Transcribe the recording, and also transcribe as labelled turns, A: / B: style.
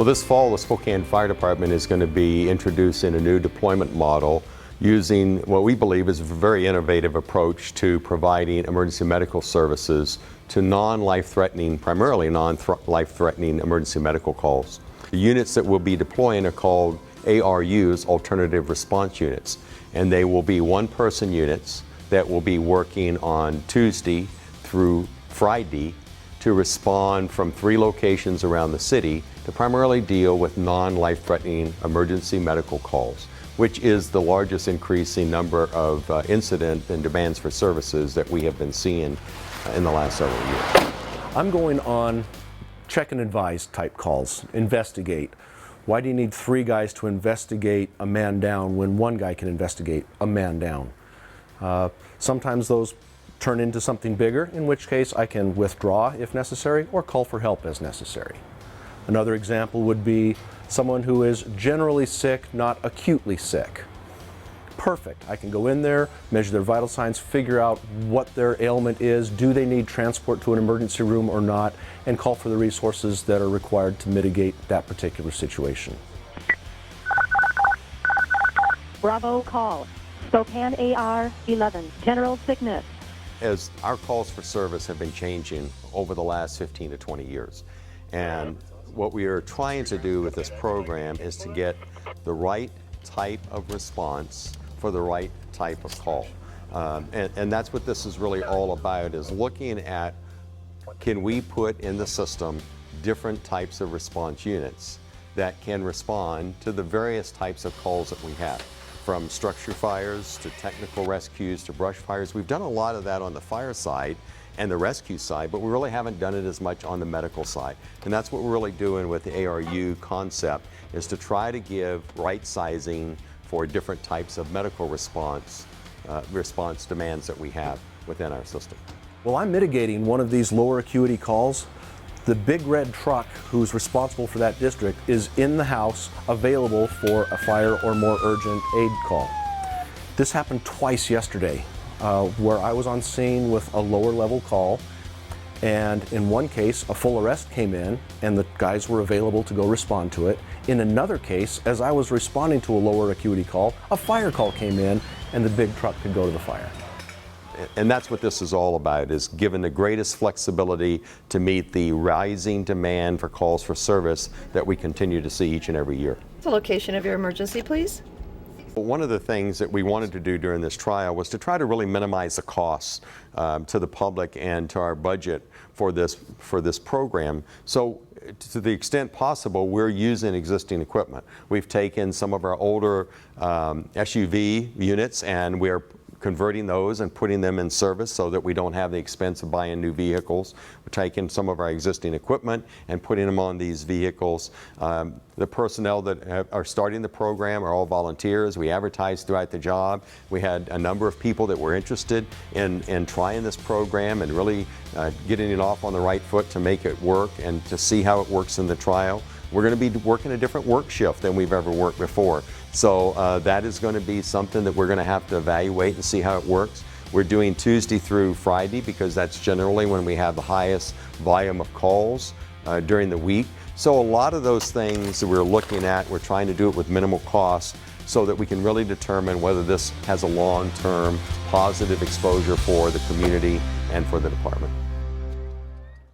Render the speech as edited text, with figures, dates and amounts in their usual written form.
A: Well, this fall, the Spokane Fire Department is going to be introducing a new deployment model using what we believe is a very innovative approach to providing emergency medical services to non-life-threatening, primarily non-life-threatening emergency medical calls. The units that we'll be deploying are called ARUs, Alternative Response Units, and they will be one-person units that will be working on Tuesday through Friday to respond from 3 locations around the city to primarily deal with non-life-threatening emergency medical calls, which is the largest increasing number of incident and demands for services that we have been seeing in the last several years.
B: I'm going on check and advise type calls, investigate. Why do you need 3 guys to investigate a man down when 1 guy can investigate a man down? Sometimes those turn into something bigger, in which case I can withdraw if necessary or call for help as necessary. Another example would be someone who is generally sick, not acutely sick. Perfect. I can go in there, measure their vital signs, figure out what their ailment is, do they need transport to an emergency room or not, and call for the resources that are required to mitigate that particular situation.
C: Bravo call. Spokane AR 11, general sickness.
A: As our calls for service have been changing over the last 15 to 20 years, and what we are trying to do with this program is to get the right type of response for the right type of call. And that's what this is really all about, is looking at, can we put in the system different types of response units that can respond to the various types of calls that we have, from structure fires to technical rescues to brush fires. We've done a lot of that on the fire side and the rescue side, but we really haven't done it as much on the medical side. And that's what we're really doing with the ARU concept, is to try to give right sizing for different types of medical response demands that we have within our system.
B: Well, I'm mitigating one of these lower acuity calls. The big red truck who's responsible for that district is in the house, available for a fire or more urgent aid call. This happened twice yesterday, where I was on scene with a lower level call, and in one case a full arrest came in and the guys were available to go respond to it. In another case, as I was responding to a lower acuity call, a fire call came in and the big truck could go to the fire.
A: And that's what this is all about, is given the greatest flexibility to meet the rising demand for calls for service that we continue to see each and every year.
D: The location of your emergency, please.
A: One of the things that we wanted to do during this trial was to try to really minimize the costs to the public and to our budget for this program. So to the extent possible, we're using existing equipment. We've taken some of our older SUV units and we're converting those and putting them in service so that we don't have the expense of buying new vehicles. We're taking some of our existing equipment and putting them on these vehicles. The personnel that are starting the program are all volunteers. We advertised throughout the job. We had a number of people that were interested in trying this program and really getting it off on the right foot to make it work and to see how it works in the trial. We're going to be working a different work shift than we've ever worked before. So that is going to be something that we're going to have to evaluate and see how it works. We're doing Tuesday through Friday because that's generally when we have the highest volume of calls during the week. So a lot of those things that we're looking at, we're trying to do it with minimal cost so that we can really determine whether this has a long-term positive exposure for the community and for the department.